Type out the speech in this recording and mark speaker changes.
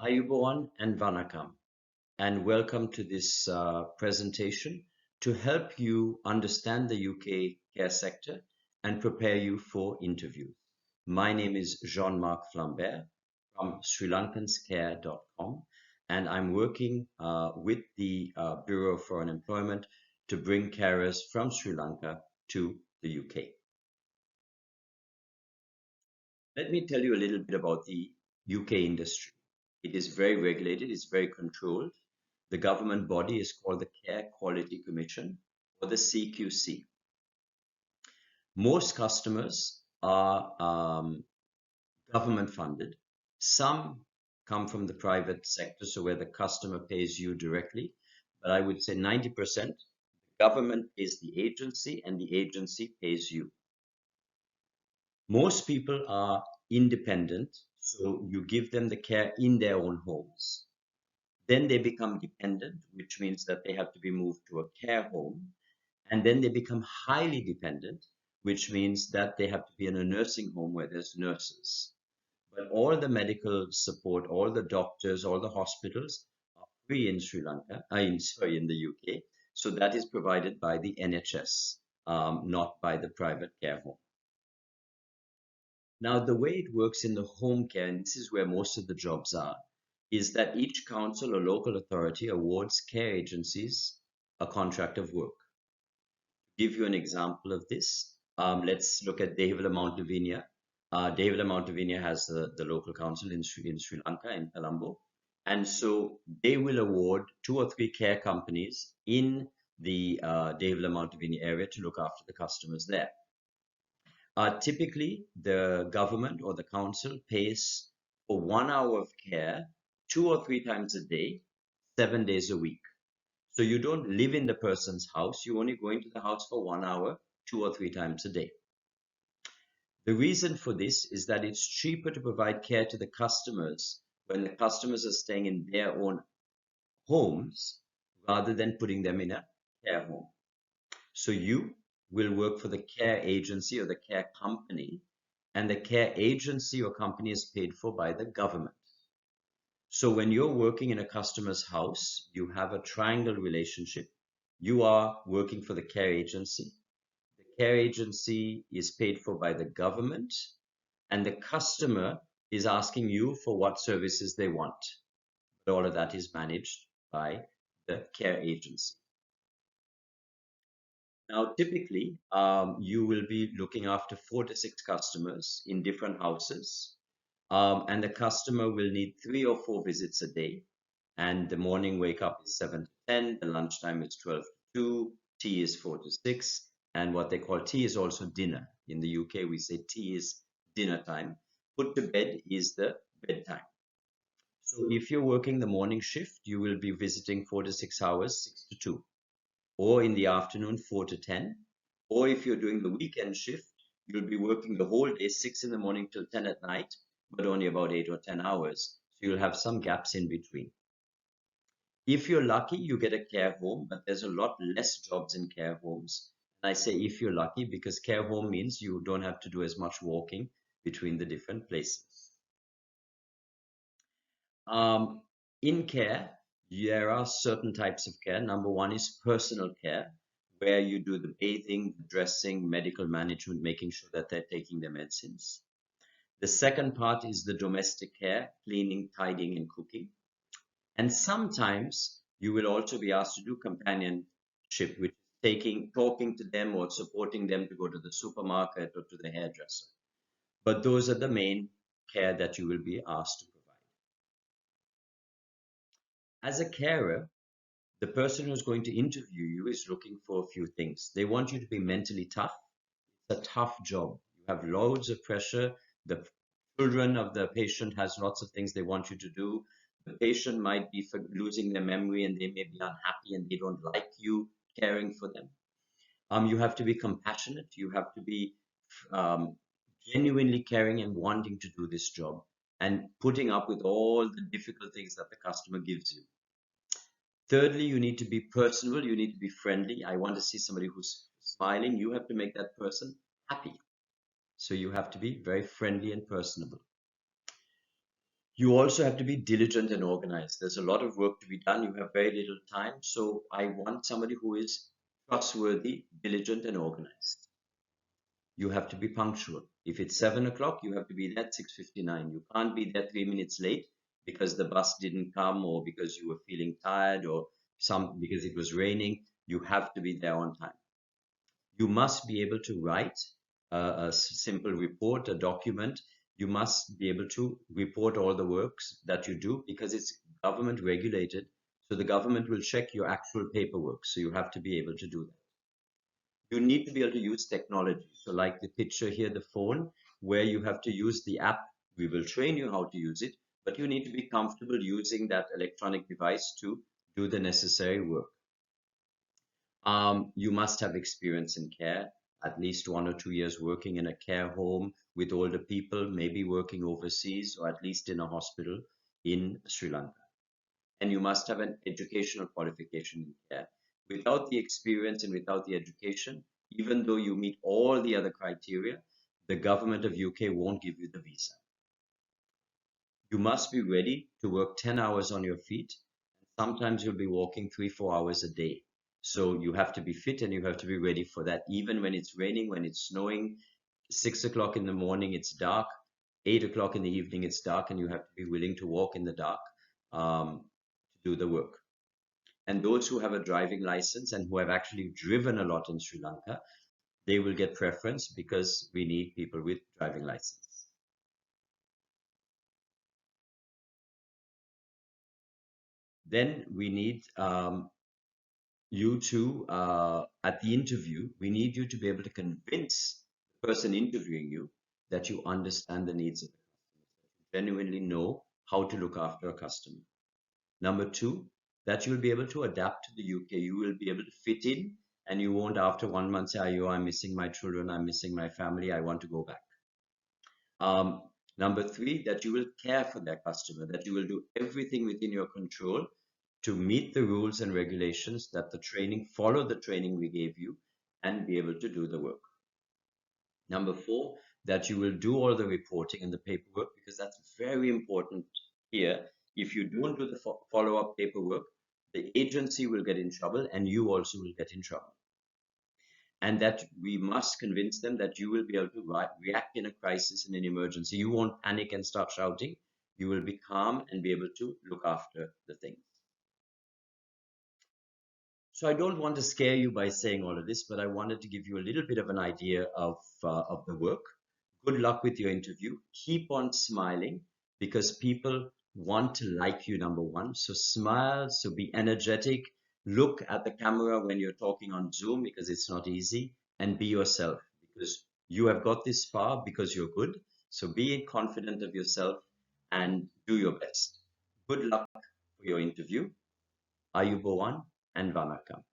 Speaker 1: Ayubowan and Vanakkam, and welcome to this presentation to help you understand the UK care sector and prepare you for interviews. My name is Jean-Marc Flambert from SriLankansCare.com, and I'm working with the Bureau of Foreign Employment to bring carers from Sri Lanka to the UK. Let me tell you a little bit about the UK industry. It is very regulated, it's very controlled. The government body is called the Care Quality Commission, or the CQC. Most customers are government funded. Some come from the private sector, so where the customer pays you directly. But I would say 90%, the government pays the agency and the agency pays you. Most people are independent, so you give them the care in their own homes. Then they become dependent, which means that they have to be moved to a care home. And then they become highly dependent, which means that they have to be in a nursing home where there's nurses. But all the medical support, all the doctors, all the hospitals are free in Sri Lanka, in the UK. So that is provided by the NHS, not by the private care home. Now, the way it works in the home care, and this is where most of the jobs are, is that each council or local authority awards care agencies a contract of work. To give you an example of this, let's look at Devila Mount Lavinia. Devila Mount Lavinia has the local council in Sri Lanka, in Colombo. And so they will award 2 or 3 care companies in the Devila Mount Lavinia area to look after the customers there. Typically, the government or the council pays for 1 hour of care 2 or 3 times a day, 7 days a week. So you don't live in the person's house, you only go into the house for 1 hour, 2 or 3 times a day. The reason for this is that it's cheaper to provide care to the customers when the customers are staying in their own homes rather than putting them in a care home. So you will work for the care agency or the care company, and the care agency or company is paid for by the government. So when you're working in a customer's house, you have a triangle relationship. You are working for the care agency. The care agency is paid for by the government, and the customer is asking you for what services they want. But all of that is managed by the care agency. Now, typically, you will be looking after 4 to 6 customers in different houses, and the customer will need 3 or 4 visits a day. And the morning wake up is 7 to 10, the lunchtime is 12 to 2, tea is 4 to 6, and what they call tea is also dinner. In the UK, we say tea is dinner time. Put to bed is the bedtime. So if you're working the morning shift, you will be visiting 4 to 6 hours, 6 to 2. Or in the afternoon, 4 to 10. Or if you're doing the weekend shift, you'll be working the whole day, 6 in the morning till 10 at night, but only about 8 or 10 hours. So you'll have some gaps in between. If you're lucky, you get a care home, but there's a lot less jobs in care homes. And I say if you're lucky because care home means you don't have to do as much walking between the different places. In care, there are certain types of care. Number one is personal care, where you do the bathing, the dressing, medical management, making sure that they're taking their medicines. The second part is the domestic care, cleaning, tidying, and cooking. And sometimes you will also be asked to do companionship, which is talking to them or supporting them to go to the supermarket or to the hairdresser. But those are the main care that you will be asked to provide. As a carer, the person who's going to interview you is looking for a few things. They want you to be mentally tough. It's a tough job. You have loads of pressure. The children of the patient has lots of things they want you to do. The patient might be losing their memory and they may be unhappy and they don't like you caring for them. You have to be compassionate. You have to be genuinely caring and wanting to do this job and putting up with all the difficult things that the customer gives you. Thirdly, you need to be personable. You need to be friendly. I want to see somebody who's smiling. You have to make that person happy. So you have to be very friendly and personable. You also have to be diligent and organized. There's a lot of work to be done. You have very little time. So I want somebody who is trustworthy, diligent, and organized. You have to be punctual. If it's 7 o'clock, you have to be there at 6:59. You can't be there 3 minutes late because the bus didn't come or because you were feeling tired or because it was raining. You have to be there on time. You must be able to write a simple report, a document. You must be able to report all the works that you do because it's government regulated. So the government will check your actual paperwork. So you have to be able to do that. You need to be able to use technology. So like the picture here, the phone, where you have to use the app. We will train you how to use it, but you need to be comfortable using that electronic device to do the necessary work. You must have experience in care, at least 1 or 2 years working in a care home with older people, maybe working overseas or at least in a hospital in Sri Lanka. And you must have an educational qualification in care. Without the experience and without the education, even though you meet all the other criteria, the government of UK won't give you the visa. You must be ready to work 10 hours on your feet. Sometimes you'll be walking 3, 4 hours a day. So you have to be fit and you have to be ready for that, even when it's raining, when it's snowing, 6 o'clock in the morning, it's dark, 8 o'clock in the evening, it's dark, and you have to be willing to walk in the dark to do the work. And those who have a driving license and who have actually driven a lot in Sri Lanka, they will get preference because we need people with driving license. Then we need you to, at the interview, we need you to be able to convince the person interviewing you that you understand the needs of the customer, genuinely know how to look after a customer. Number two, that you'll be able to adapt to the UK. You will be able to fit in and you won't after 1 month say, oh, I'm missing my children, I'm missing my family, I want to go back. Number three, that you will care for their customer, that you will do everything within your control to meet the rules and regulations, that follow the training we gave you and be able to do the work. Number four, that you will do all the reporting and the paperwork because that's very important here. If you don't do the follow-up paperwork, the agency will get in trouble and you also will get in trouble. And that we must convince them that you will be able to react in a crisis, in an emergency. You won't panic and start shouting. You will be calm and be able to look after the things. So I don't want to scare you by saying all of this, but I wanted to give you a little bit of an idea of the work. Good luck with your interview. Keep on smiling because people want to like you, number one. So smile, so be energetic. Look at the camera when you're talking on Zoom because it's not easy, and be yourself because you have got this far because you're good. So be confident of yourself and do your best. Good luck for your interview. Ayubowan and Vanakkam.